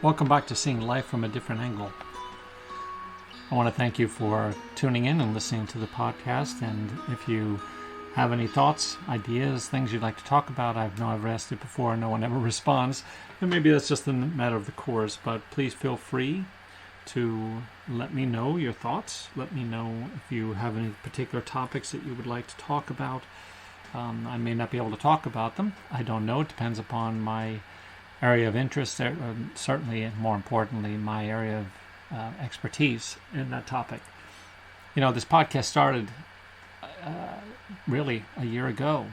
Welcome back to Seeing Life from a Different Angle. I want to thank you for tuning in and listening to the podcast. And if you have any thoughts, ideas, things you'd like to talk about, I know I've asked it before and no one ever responds. And maybe that's just a matter of the course, but please feel free to let me know your thoughts. Let me know if you have any particular topics that you would like to talk about. I may not be able to talk about them. I don't know. It depends upon my area of interest, certainly, and more importantly, my area of expertise in that topic. You know, this podcast started really a year ago,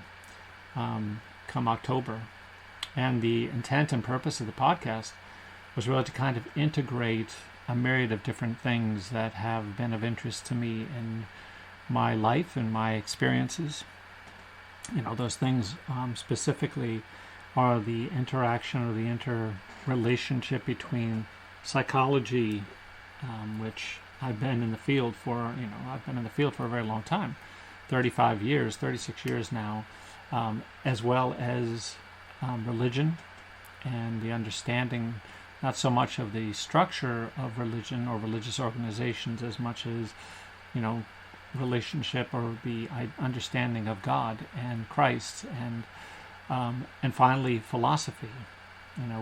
come October. And the intent and purpose of the podcast was really to kind of integrate a myriad of different things that have been of interest to me in my life and my experiences. You know, those things specifically are the interaction or the interrelationship between psychology, which I've been in the field for, I've been in the field for a very long time, 35 years, 36 years now, as well as religion and the understanding, not so much of the structure of religion or religious organizations as much as, relationship or the understanding of God and Christ and finally philosophy,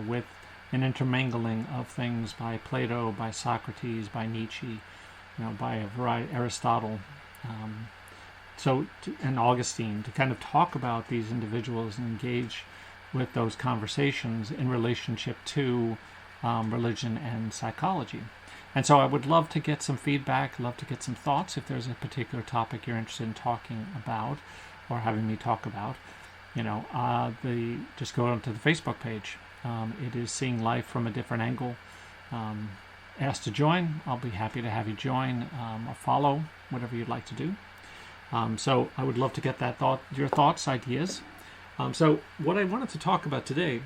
with an intermingling of things by Plato, by Socrates, by Nietzsche, by a variety, Aristotle, and Augustine, to kind of talk about these individuals and engage with those conversations in relationship to religion and psychology. And so I would love to get some feedback, love to get some thoughts if there's a particular topic you're interested in talking about or having me talk about. Just go onto the Facebook page. It is Seeing Life from a Different Angle. Ask to join. I'll be happy to have you join or follow, whatever you'd like to do. So I would love to get your thoughts, ideas. So what I wanted to talk about today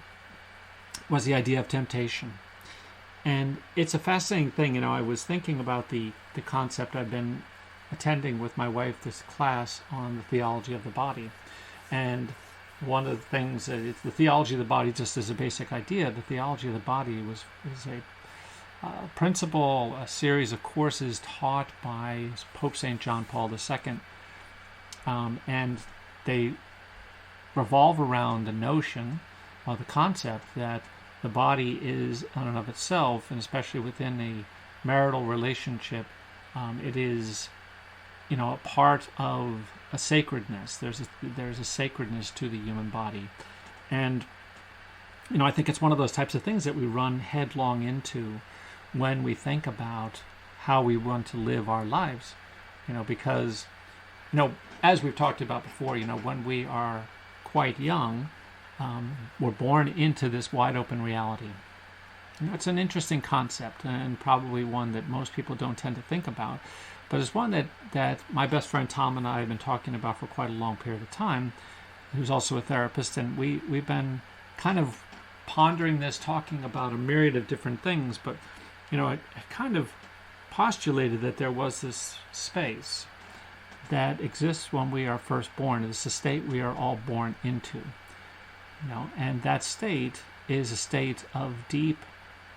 was the idea of temptation. And it's a fascinating thing. I was thinking about the concept. I've been attending with my wife this class on the theology of the body. And one of the things, the theology of the body, just as a basic idea, the theology of the body is a principle, a series of courses taught by Pope St. John Paul II. And they revolve around the notion or the concept that the body is, in and of itself, and especially within a marital relationship, it is, a part of a sacredness. There's a sacredness to the human body, and I think it's one of those types of things that we run headlong into when we think about how we want to live our lives. Because as we've talked about before, when we are quite young, we're born into this wide open reality. It's an interesting concept and probably one that most people don't tend to think about, but it's one that my best friend Tom and I have been talking about for quite a long period of time, who's also a therapist, and we've been kind of pondering this, talking about a myriad of different things, but I kind of postulated that there was this space that exists when we are first born. It's a state we are all born into. And that state is a state of deep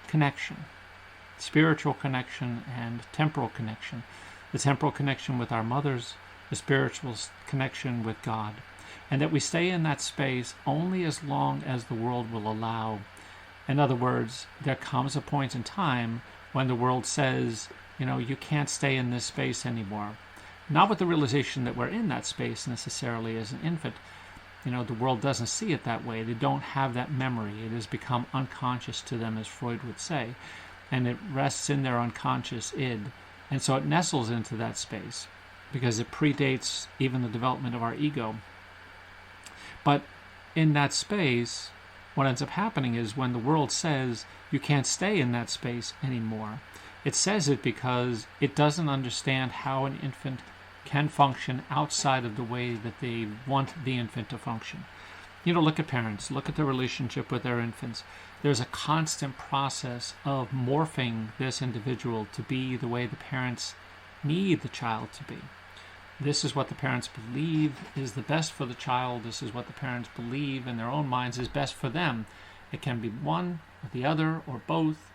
connection, spiritual connection and temporal connection. The temporal connection with our mothers, the spiritual connection with God. And that we stay in that space only as long as the world will allow. In other words, there comes a point in time when the world says, you can't stay in this space anymore. Not with the realization that we're in that space necessarily as an infant. The world doesn't see it that way. They don't have that memory. It has become unconscious to them, as Freud would say, and it rests in their unconscious id. And so it nestles into that space because it predates even the development of our ego. But in that space, what ends up happening is when the world says you can't stay in that space anymore, it says it because it doesn't understand how an infant can function outside of the way that they want the infant to function. Look at parents, look at their relationship with their infants. There's a constant process of morphing this individual to be the way the parents need the child to be. This is what the parents believe is the best for the child. This is what the parents believe in their own minds is best for them. It can be one or the other or both,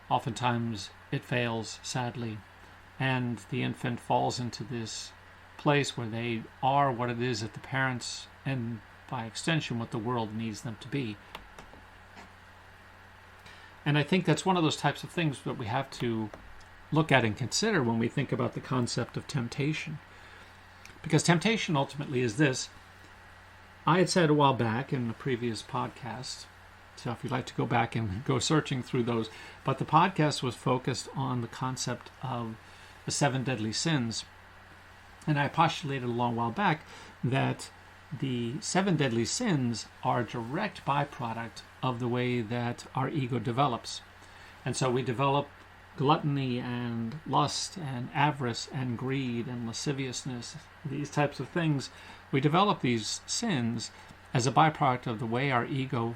Oftentimes it fails, sadly, and the infant falls into this place where they are what it is that the parents, and by extension what the world needs them to be. And I think that's one of those types of things that we have to look at and consider when we think about the concept of temptation. Because temptation ultimately is this. I had said a while back in a previous podcast, so if you'd like to go back and go searching through those, but the podcast was focused on the concept of the 7 deadly sins. And I postulated a long while back that the 7 deadly sins are a direct byproduct of the way that our ego develops. And so we develop gluttony and lust and avarice and greed and lasciviousness, these types of things. We develop these sins as a byproduct of the way our ego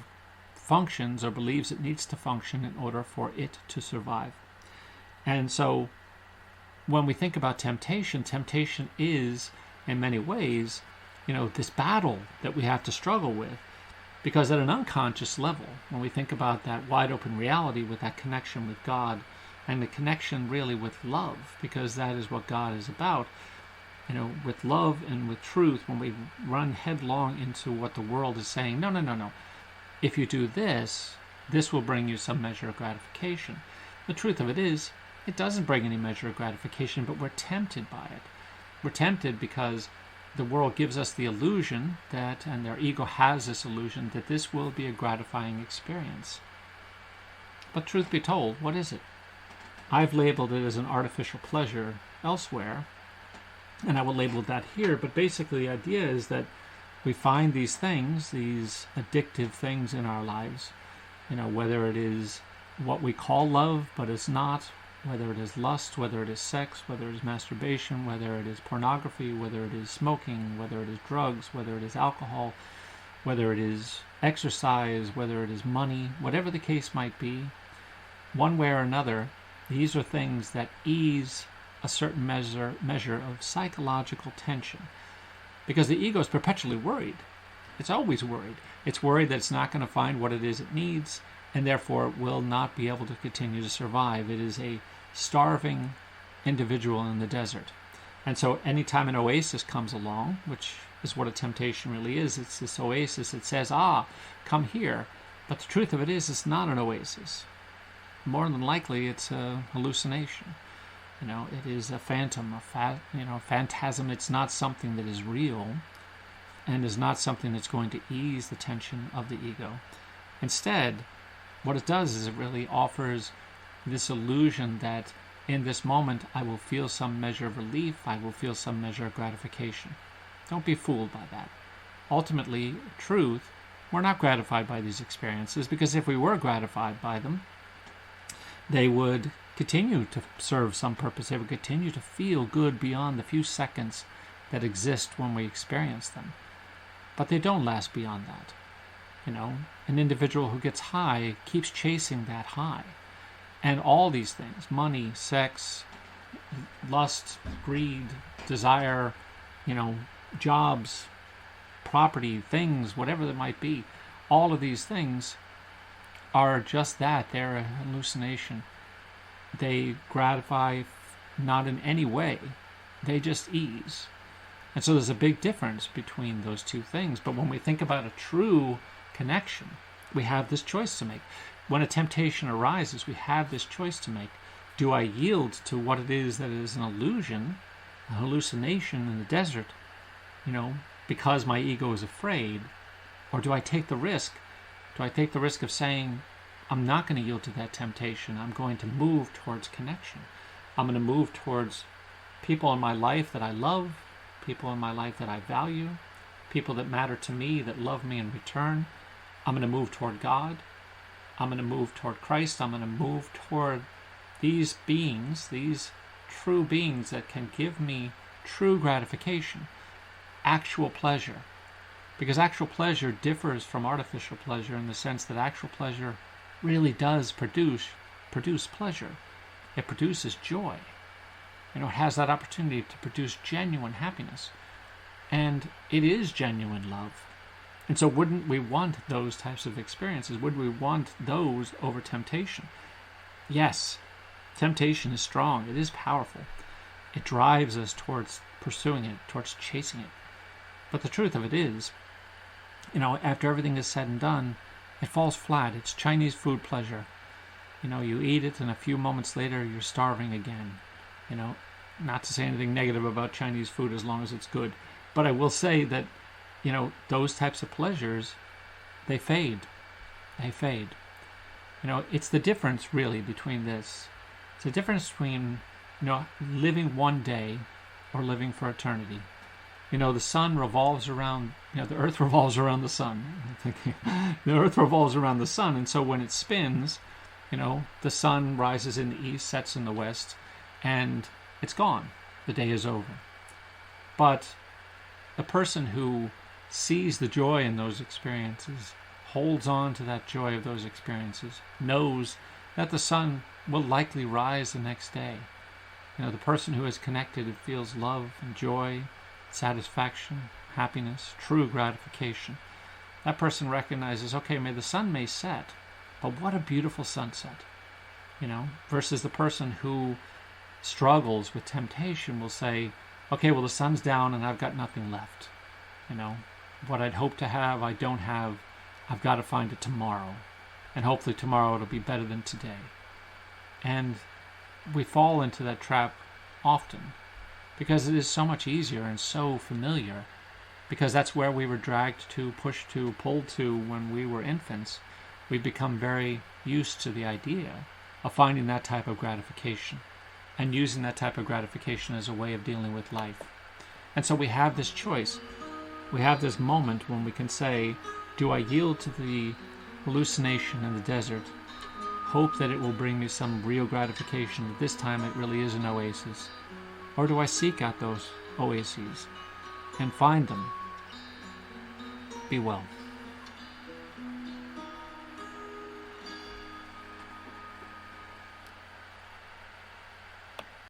functions or believes it needs to function in order for it to survive. And so when we think about temptation, temptation is in many ways, this battle that we have to struggle with. Because at an unconscious level, when we think about that wide open reality with that connection with God and the connection really with love, because that is what God is about, with love and with truth, when we run headlong into what the world is saying, no. If you do this, this will bring you some measure of gratification. The truth of it is, it doesn't bring any measure of gratification, but we're tempted by it. We're tempted because the world gives us the illusion that, and their ego has this illusion, that this will be a gratifying experience. But truth be told, what is it? I've labeled it as an artificial pleasure elsewhere, and I will label that here, but basically the idea is that we find these things, these addictive things in our lives, whether it is what we call love, but it's not, whether it is lust, whether it is sex, whether it is masturbation, whether it is pornography, whether it is smoking, whether it is drugs, whether it is alcohol, whether it is exercise, whether it is money, whatever the case might be, one way or another, these are things that ease a certain measure of psychological tension. Because the ego is perpetually worried. It's always worried. It's worried that it's not going to find what it is it needs, and therefore it will not be able to continue to survive. It is a starving individual in the desert. And so anytime an oasis comes along, which is what a temptation really is, it's this oasis that says, come here. But the truth of it is, it's not an oasis. More than likely, it's a hallucination. It is a phantom, a phantasm. It's not something that is real and is not something that's going to ease the tension of the ego. Instead, what it does is it really offers this illusion that in this moment I will feel some measure of relief, I will feel some measure of gratification. Don't be fooled by that. Ultimately, truth, we're not gratified by these experiences, because if we were gratified by them, they would continue to serve some purpose. They would continue to feel good beyond the few seconds that exist when we experience them. But they don't last beyond that. An individual who gets high keeps chasing that high. And all these things, money, sex, lust, greed, desire, jobs, property, things, whatever they might be, all of these things are just that. They're a hallucination. They gratify not in any way. They just ease. And so there's a big difference between those two things. But when we think about a true connection, we have this choice to make. When a temptation arises, we have this choice to make. Do I yield to what it is that is an illusion, a hallucination in the desert, because my ego is afraid? Or do I take the risk? Do I take the risk of saying, I'm not going to yield to that temptation. I'm going to move towards connection. I'm going to move towards people in my life that I love, people in my life that I value, people that matter to me, that love me in return. I'm going to move toward God. I'm going to move toward Christ. I'm going to move toward these beings, these true beings that can give me true gratification, actual pleasure. Because actual pleasure differs from artificial pleasure in the sense that actual pleasure really does produce pleasure. It produces joy. It has that opportunity to produce genuine happiness. And it is genuine love. And so wouldn't we want those types of experiences? Would we want those over temptation? yes, temptation is strong. It is powerful. It drives us towards pursuing it, towards chasing it. But the truth of it is, after everything is said and done, it falls flat. It's Chinese food pleasure. You eat it and a few moments later you're starving again. Not to say anything negative about Chinese food as long as it's good. But I will say that, those types of pleasures, they fade. They fade. It's the difference really between this. It's the difference between, living one day or living for eternity. The sun revolves around, the earth revolves around the sun. The earth revolves around the sun, and so when it spins, the sun rises in the east, sets in the west, and it's gone. The day is over. But the person who sees the joy in those experiences, holds on to that joy of those experiences, knows that the sun will likely rise the next day. The person who is connected and feels love and joy, satisfaction, happiness, true gratification. That person recognizes, okay, the sun may set, but what a beautiful sunset. Versus the person who struggles with temptation will say, okay, well, the sun's down and I've got nothing left. What I'd hoped to have, I don't have. I've got to find it tomorrow. And hopefully tomorrow it'll be better than today. And we fall into that trap often because it is so much easier and so familiar, because that's where we were dragged to, pushed to, pulled to when we were infants. We've become very used to the idea of finding that type of gratification and using that type of gratification as a way of dealing with life. And so we have this choice. We have this moment when we can say, do I yield to the hallucination in the desert, hope that it will bring me some real gratification, that this time it really is an oasis? Or do I seek out those oases and find them? Be well.